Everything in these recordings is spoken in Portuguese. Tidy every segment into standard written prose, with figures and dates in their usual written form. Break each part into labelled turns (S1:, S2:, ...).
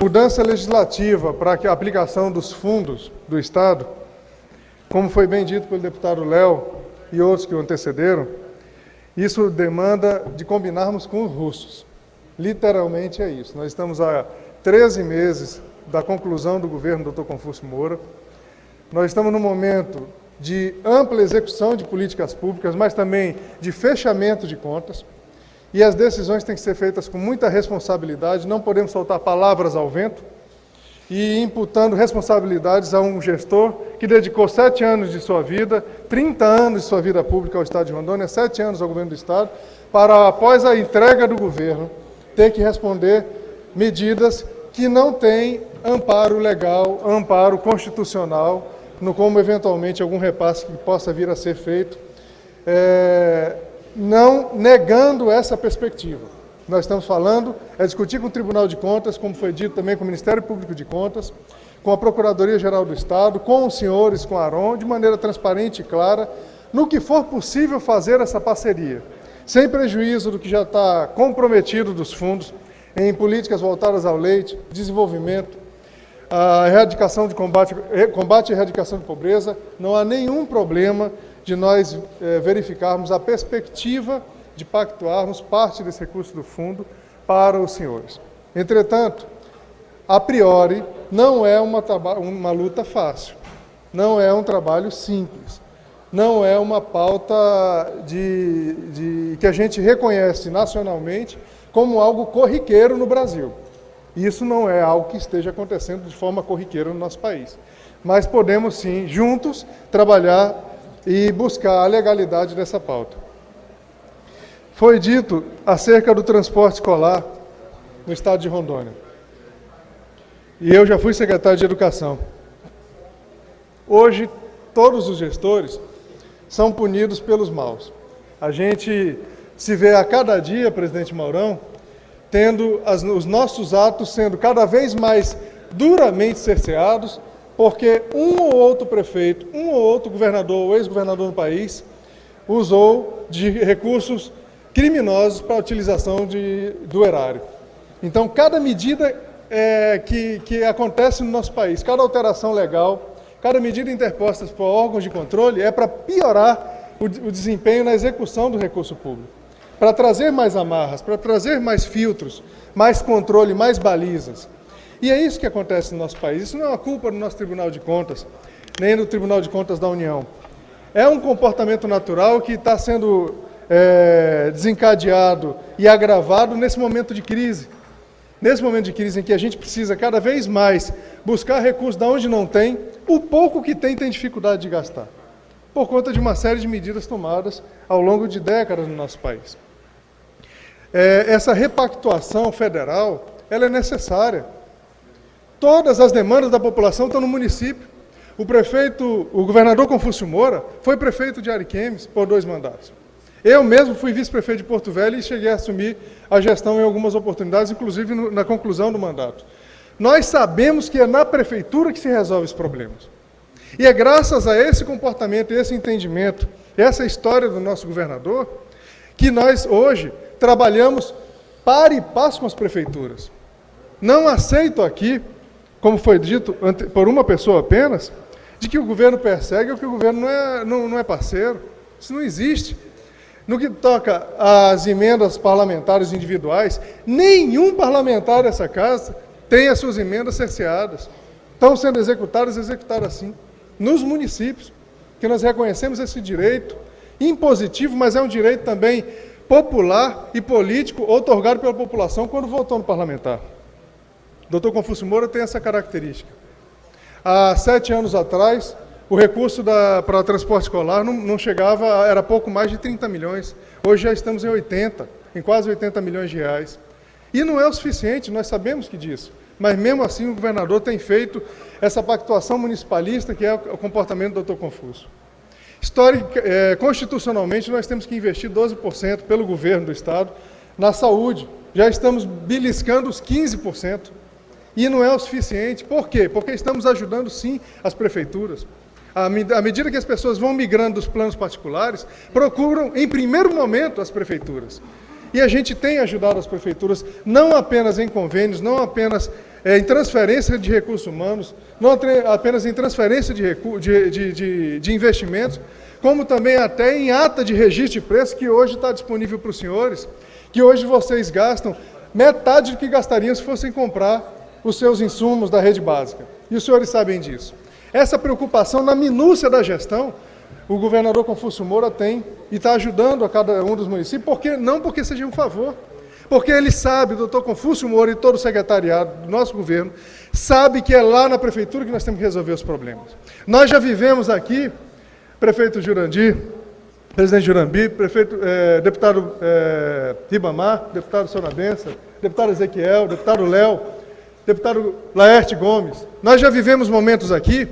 S1: Mudança legislativa para a aplicação dos fundos do Estado, como foi bem dito pelo deputado Léo e outros que o antecederam, isso demanda de combinarmos com os russos. Literalmente é isso. Nós estamos há 13 meses da conclusão do governo do Dr. Confúcio Moura. Nós estamos num momento de ampla execução de políticas públicas, mas também de fechamento de contas. E as decisões têm que ser feitas com muita responsabilidade, não podemos soltar palavras ao vento e imputando responsabilidades a um gestor que dedicou 7 anos de sua vida, 30 anos de sua vida pública ao Estado de Rondônia, 7 anos ao governo do Estado, para, após a entrega do governo, ter que responder medidas que não têm amparo legal, amparo constitucional, no como eventualmente algum repasse que possa vir a ser feito, não negando essa perspectiva. Nós estamos falando, discutir com o Tribunal de Contas, como foi dito também com o Ministério Público de Contas, com a Procuradoria-Geral do Estado, com os senhores, com a ARON, de maneira transparente e clara, no que for possível fazer essa parceria, sem prejuízo do que já está comprometido dos fundos, em políticas voltadas ao leite, desenvolvimento, a erradicação de combate e erradicação de pobreza. Não há nenhum problema de nós verificarmos a perspectiva de pactuarmos parte desse recurso do fundo para os senhores. Entretanto, a priori, não é uma luta fácil, não é um trabalho simples, não é uma pauta que a gente reconhece nacionalmente como algo corriqueiro no Brasil. Isso não é algo que esteja acontecendo de forma corriqueira no nosso país. Mas podemos, sim, juntos, trabalhar e buscar a legalidade dessa pauta. Foi dito acerca do transporte escolar no estado de Rondônia. E eu já fui secretário de Educação. Hoje, todos os gestores são punidos pelos maus. A gente se vê a cada dia, presidente Mourão, tendo os nossos atos sendo cada vez mais duramente cerceados, porque um ou outro prefeito, um ou outro governador ou ex-governador no país usou de recursos criminosos para a utilização do erário. Então, cada medida que acontece no nosso país, cada alteração legal, cada medida interposta por órgãos de controle é para piorar o desempenho na execução do recurso público, para trazer mais amarras, para trazer mais filtros, mais controle, mais balizas. E é isso que acontece no nosso país. Isso não é uma culpa do nosso Tribunal de Contas, nem do Tribunal de Contas da União. É um comportamento natural que está sendo desencadeado e agravado nesse momento de crise. Nesse momento de crise em que a gente precisa cada vez mais buscar recursos de onde não tem, o pouco que tem dificuldade de gastar, por conta de uma série de medidas tomadas ao longo de décadas no nosso país. Essa repactuação federal, ela é necessária. Todas as demandas da população estão no município. O governador Confúcio Moura foi prefeito de Ariquemes por 2 mandatos. Eu mesmo fui vice-prefeito de Porto Velho e cheguei a assumir a gestão em algumas oportunidades, inclusive na conclusão do mandato. Nós sabemos que é na prefeitura que se resolve os problemas. E é graças a esse comportamento, esse entendimento, essa história do nosso governador, que nós hoje trabalhamos para e passo com as prefeituras. Não aceito aqui, como foi dito por uma pessoa apenas, de que o governo persegue ou que o governo não é parceiro. Isso não existe. No que toca às emendas parlamentares individuais, nenhum parlamentar dessa casa tem as suas emendas cerceadas. Estão sendo executadas sim, nos municípios, que nós reconhecemos esse direito impositivo, mas é um direito também popular e político outorgado pela população quando votou no parlamentar. O Dr. Confúcio Moura tem essa característica. Há 7 anos atrás, o recurso para transporte escolar não chegava, era pouco mais de 30 milhões. Hoje já estamos em quase 80 milhões de reais. E não é o suficiente, nós sabemos que disso. Mas mesmo assim o governador tem feito essa pactuação municipalista, que é o comportamento do Dr. Confúcio. Constitucionalmente, nós temos que investir 12% pelo governo do Estado na saúde. Já estamos beliscando os 15%. E não é o suficiente. Por quê? Porque estamos ajudando, sim, as prefeituras. À medida que as pessoas vão migrando dos planos particulares, procuram, em primeiro momento, as prefeituras. E a gente tem ajudado as prefeituras, não apenas em convênios, não apenas em transferência de recursos humanos, não apenas em transferência de investimentos, como também até em ata de registro de preço, que hoje está disponível para os senhores, que hoje vocês gastam metade do que gastariam se fossem comprar os seus insumos da rede básica. E os senhores sabem disso. Essa preocupação na minúcia da gestão, o governador Confúcio Moura tem e está ajudando a cada um dos municípios, não porque seja um favor, porque ele sabe, o doutor Confúcio Moura e todo o secretariado do nosso governo, sabe que é lá na prefeitura que nós temos que resolver os problemas. Nós já vivemos aqui, prefeito Jurandir, presidente Jurambi, deputado Ribamar, deputado Sonabença, deputado Ezequiel, deputado Léo, deputado Laerte Gomes. Nós já vivemos momentos aqui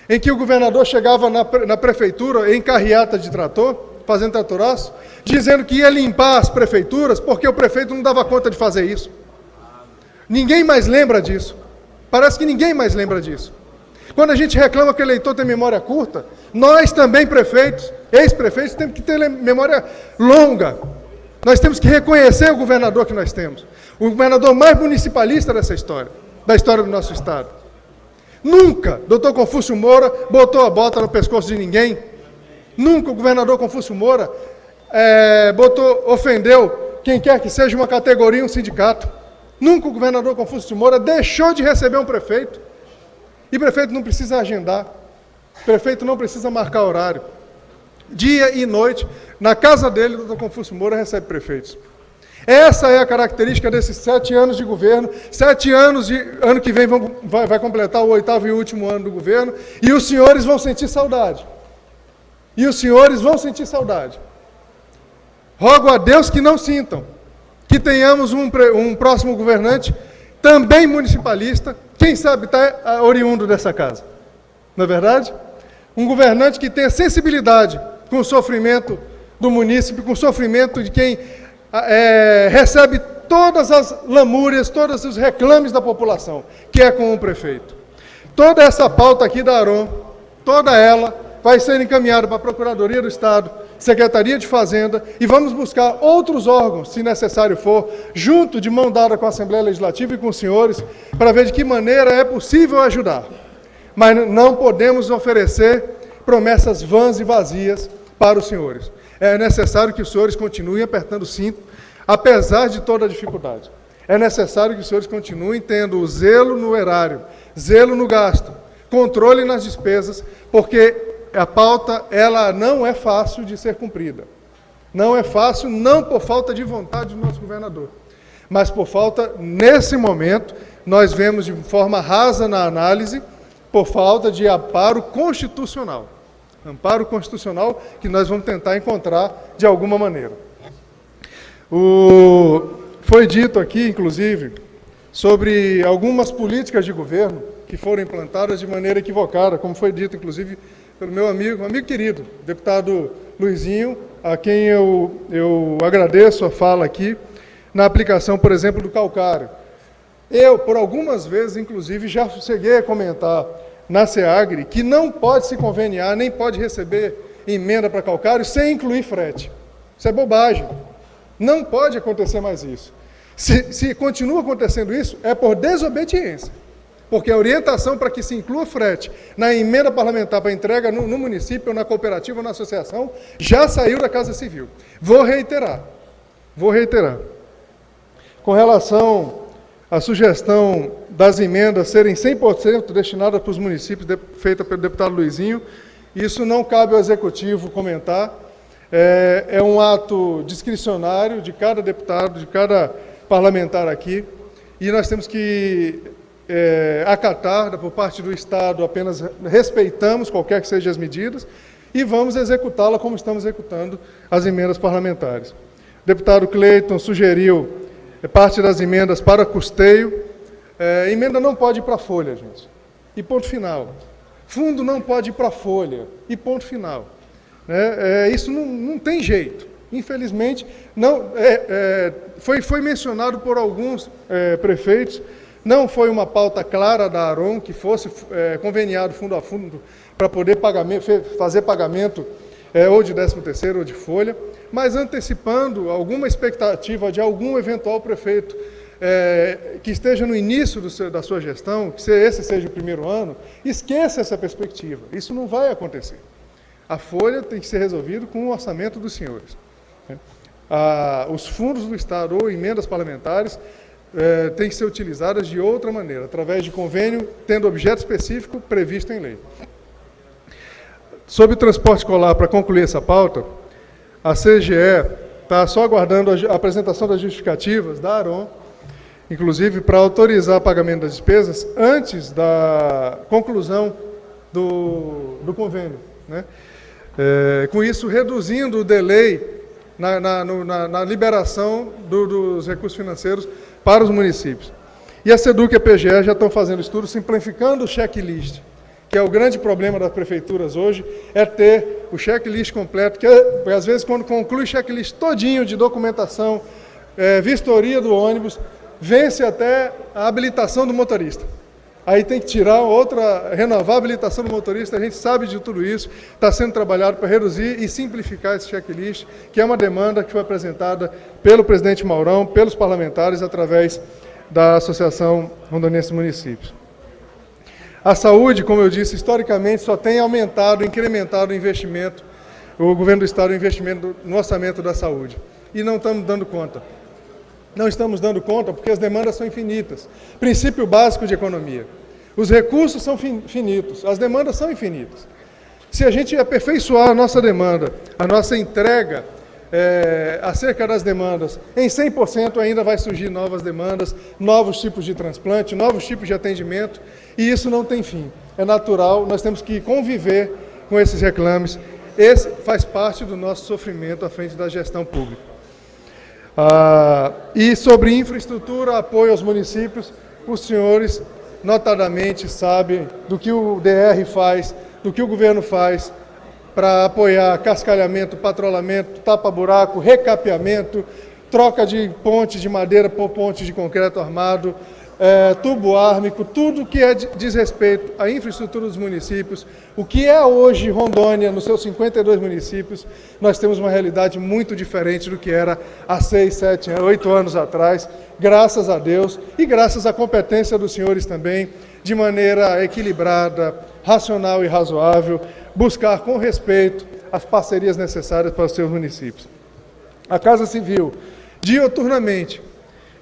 S1: em que o governador chegava na prefeitura em carreata de trator, fazendo tratoraço, dizendo que ia limpar as prefeituras porque o prefeito não dava conta de fazer isso. Ninguém mais lembra disso. Parece que ninguém mais lembra disso. Quando a gente reclama que o eleitor tem memória curta, nós também, prefeitos, ex-prefeitos, temos que ter memória longa. Nós temos que reconhecer o governador que nós temos. O governador mais municipalista dessa história, da história do nosso Estado. Nunca, doutor Confúcio Moura botou a bota no pescoço de ninguém. Nunca o governador Confúcio Moura ofendeu quem quer que seja uma categoria, um sindicato. Nunca o governador Confúcio Moura deixou de receber um prefeito. E prefeito não precisa agendar. Prefeito não precisa marcar horário. Dia e noite, na casa dele, o doutor Confúcio Moura recebe prefeitos. Essa é a característica desses 7 anos de governo. 7 anos de ano que vem vai completar o 8º e último ano do governo. E os senhores vão sentir saudade. E os senhores vão sentir saudade. Rogo a Deus que não sintam. Que tenhamos um próximo governante, também municipalista, quem sabe está oriundo dessa casa. Não é verdade? Um governante que tenha sensibilidade com o sofrimento do munícipe, com o sofrimento de quem recebe todas as lamúrias, todos os reclames da população, que é com o prefeito. Toda essa pauta aqui da ARON, toda ela, vai ser encaminhada para a Procuradoria do Estado, Secretaria de Fazenda, e vamos buscar outros órgãos, se necessário for, junto de mão dada com a Assembleia Legislativa e com os senhores, para ver de que maneira é possível ajudar. Mas não podemos oferecer promessas vãs e vazias para os senhores. É necessário que os senhores continuem apertando o cinto, apesar de toda a dificuldade. É necessário que os senhores continuem tendo o zelo no erário, zelo no gasto, controle nas despesas, porque a pauta, ela não é fácil de ser cumprida. Não é fácil, não por falta de vontade do nosso governador, mas por falta, nesse momento, nós vemos de forma rasa na análise, por falta de amparo constitucional. Amparo constitucional que nós vamos tentar encontrar de alguma maneira. Foi dito aqui, inclusive, sobre algumas políticas de governo que foram implantadas de maneira equivocada, como foi dito, inclusive, pelo meu amigo querido, deputado Luizinho, a quem eu agradeço a fala aqui, na aplicação, por exemplo, do calcário. Eu, por algumas vezes, inclusive, já cheguei a comentar na SEAGRE que não pode se conveniar, nem pode receber emenda para calcário sem incluir frete. Isso é bobagem. Não pode acontecer mais isso. Se continua acontecendo isso, é por desobediência. Porque a orientação para que se inclua frete na emenda parlamentar para entrega no município, ou na cooperativa, ou na associação, já saiu da Casa Civil. Vou reiterar. Com relação à sugestão das emendas serem 100% destinadas para os municípios, feita pelo deputado Luizinho, isso não cabe ao Executivo comentar. É um ato discricionário de cada deputado, de cada parlamentar aqui, e nós temos que acatar, por parte do Estado, apenas respeitamos qualquer que sejam as medidas e vamos executá-la como estamos executando as emendas parlamentares. O deputado Cleiton sugeriu parte das emendas para custeio. Emenda não pode ir para a folha, gente. E ponto final. Fundo não pode ir para a folha. E ponto final. Isso não tem jeito. Infelizmente, não, foi mencionado por alguns prefeitos. Não foi uma pauta clara da ARON que fosse conveniado fundo a fundo para poder fazer pagamento ou de 13º ou de folha, mas antecipando alguma expectativa de algum eventual prefeito que esteja no início da sua gestão, que esse seja o primeiro ano, esqueça essa perspectiva. Isso não vai acontecer. A folha tem que ser resolvida com o orçamento dos senhores. Os fundos do Estado ou emendas parlamentares têm que ser utilizadas de outra maneira, através de convênio, tendo objeto específico previsto em lei. Sobre o transporte escolar, para concluir essa pauta, a CGE está só aguardando a apresentação das justificativas da ARON, inclusive para autorizar o pagamento das despesas antes da conclusão do convênio, né? Com isso, reduzindo o delay na liberação dos recursos financeiros para os municípios. E a SEDUC e a PGE já estão fazendo estudos simplificando o checklist, que é o grande problema das prefeituras hoje, é ter o checklist completo, porque às vezes quando conclui o checklist todinho de documentação, vistoria do ônibus, vence até a habilitação do motorista. Aí tem que tirar renovar a habilitação do motorista, a gente sabe de tudo isso, está sendo trabalhado para reduzir e simplificar esse checklist, que é uma demanda que foi apresentada pelo presidente Maurão, pelos parlamentares, através da Associação Rondoniense de Municípios. A saúde, como eu disse, historicamente só tem aumentado, incrementado o investimento, o governo do Estado, o investimento no orçamento da saúde. E não estamos dando conta. Não estamos dando conta porque as demandas são infinitas. Princípio básico de economia. Os recursos são finitos, as demandas são infinitas. Se a gente aperfeiçoar a nossa demanda, a nossa entrega acerca das demandas, em 100% ainda vai surgir novas demandas, novos tipos de transplante, novos tipos de atendimento, e isso não tem fim. É natural, nós temos que conviver com esses reclames. Esse faz parte do nosso sofrimento à frente da gestão pública. E sobre infraestrutura, apoio aos municípios, os senhores notadamente sabem do que o DR faz, do que o governo faz para apoiar cascalhamento, patrulhamento, tapa-buraco, recapeamento, troca de pontes de madeira por pontes de concreto armado, tubo ármico, tudo que diz respeito à infraestrutura dos municípios. O que é hoje Rondônia, nos seus 52 municípios, nós temos uma realidade muito diferente do que era há 6, 7, 8 anos atrás, graças a Deus e graças à competência dos senhores também, de maneira equilibrada, racional e razoável, buscar com respeito as parcerias necessárias para os seus municípios. A Casa Civil, diuturnamente,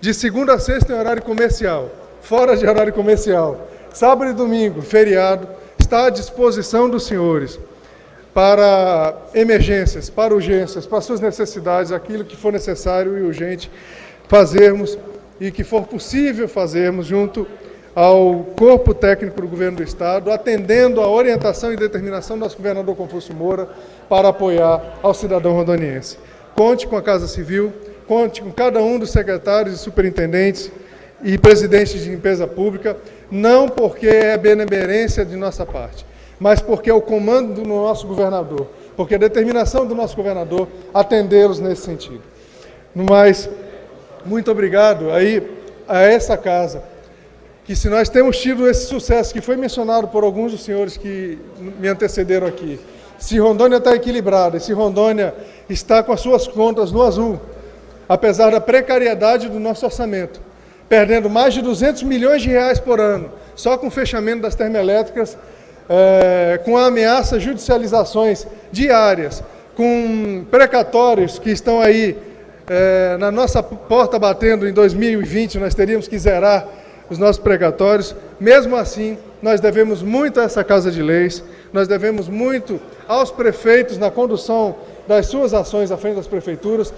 S1: de segunda a sexta em horário comercial, fora de horário comercial, sábado e domingo, feriado, está à disposição dos senhores para emergências, para urgências, para suas necessidades, aquilo que for necessário e urgente fazermos e que for possível fazermos junto ao corpo técnico do governo do Estado, atendendo à orientação e determinação do nosso governador Confúcio Moura para apoiar ao cidadão rondoniense. Conte com a Casa Civil, conte com cada um dos secretários e superintendentes e presidentes de limpeza pública, não porque é benemerência de nossa parte, mas porque é o comando do nosso governador, porque é a determinação do nosso governador atendê-los nesse sentido. No mais, muito obrigado aí a essa casa, que se nós temos tido esse sucesso que foi mencionado por alguns dos senhores que me antecederam aqui, se Rondônia está equilibrada, se Rondônia está com as suas contas no azul, apesar da precariedade do nosso orçamento, perdendo mais de 200 milhões de reais por ano, só com o fechamento das termoelétricas, com a ameaça de judicializações diárias, com precatórios que estão aí na nossa porta batendo em 2020, nós teríamos que zerar os nossos precatórios. Mesmo assim, nós devemos muito a essa Casa de Leis, nós devemos muito aos prefeitos na condução das suas ações à frente das prefeituras,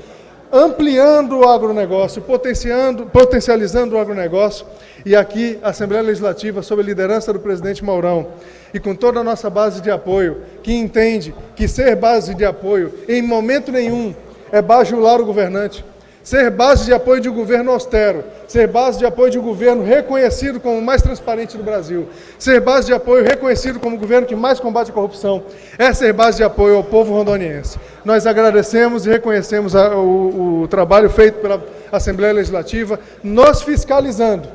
S1: ampliando o agronegócio, potencializando o agronegócio, e aqui a Assembleia Legislativa, sob a liderança do presidente Maurão, e com toda a nossa base de apoio, que entende que ser base de apoio, em momento nenhum, é bajular o governante, ser base de apoio de um governo austero, ser base de apoio de um governo reconhecido como o mais transparente do Brasil, ser base de apoio reconhecido como o governo que mais combate a corrupção, é ser base de apoio ao povo rondoniense. Nós agradecemos e reconhecemos o trabalho feito pela Assembleia Legislativa, nos fiscalizando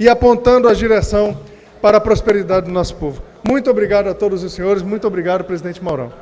S1: e apontando a direção para a prosperidade do nosso povo. Muito obrigado a todos os senhores, muito obrigado, presidente Maurão.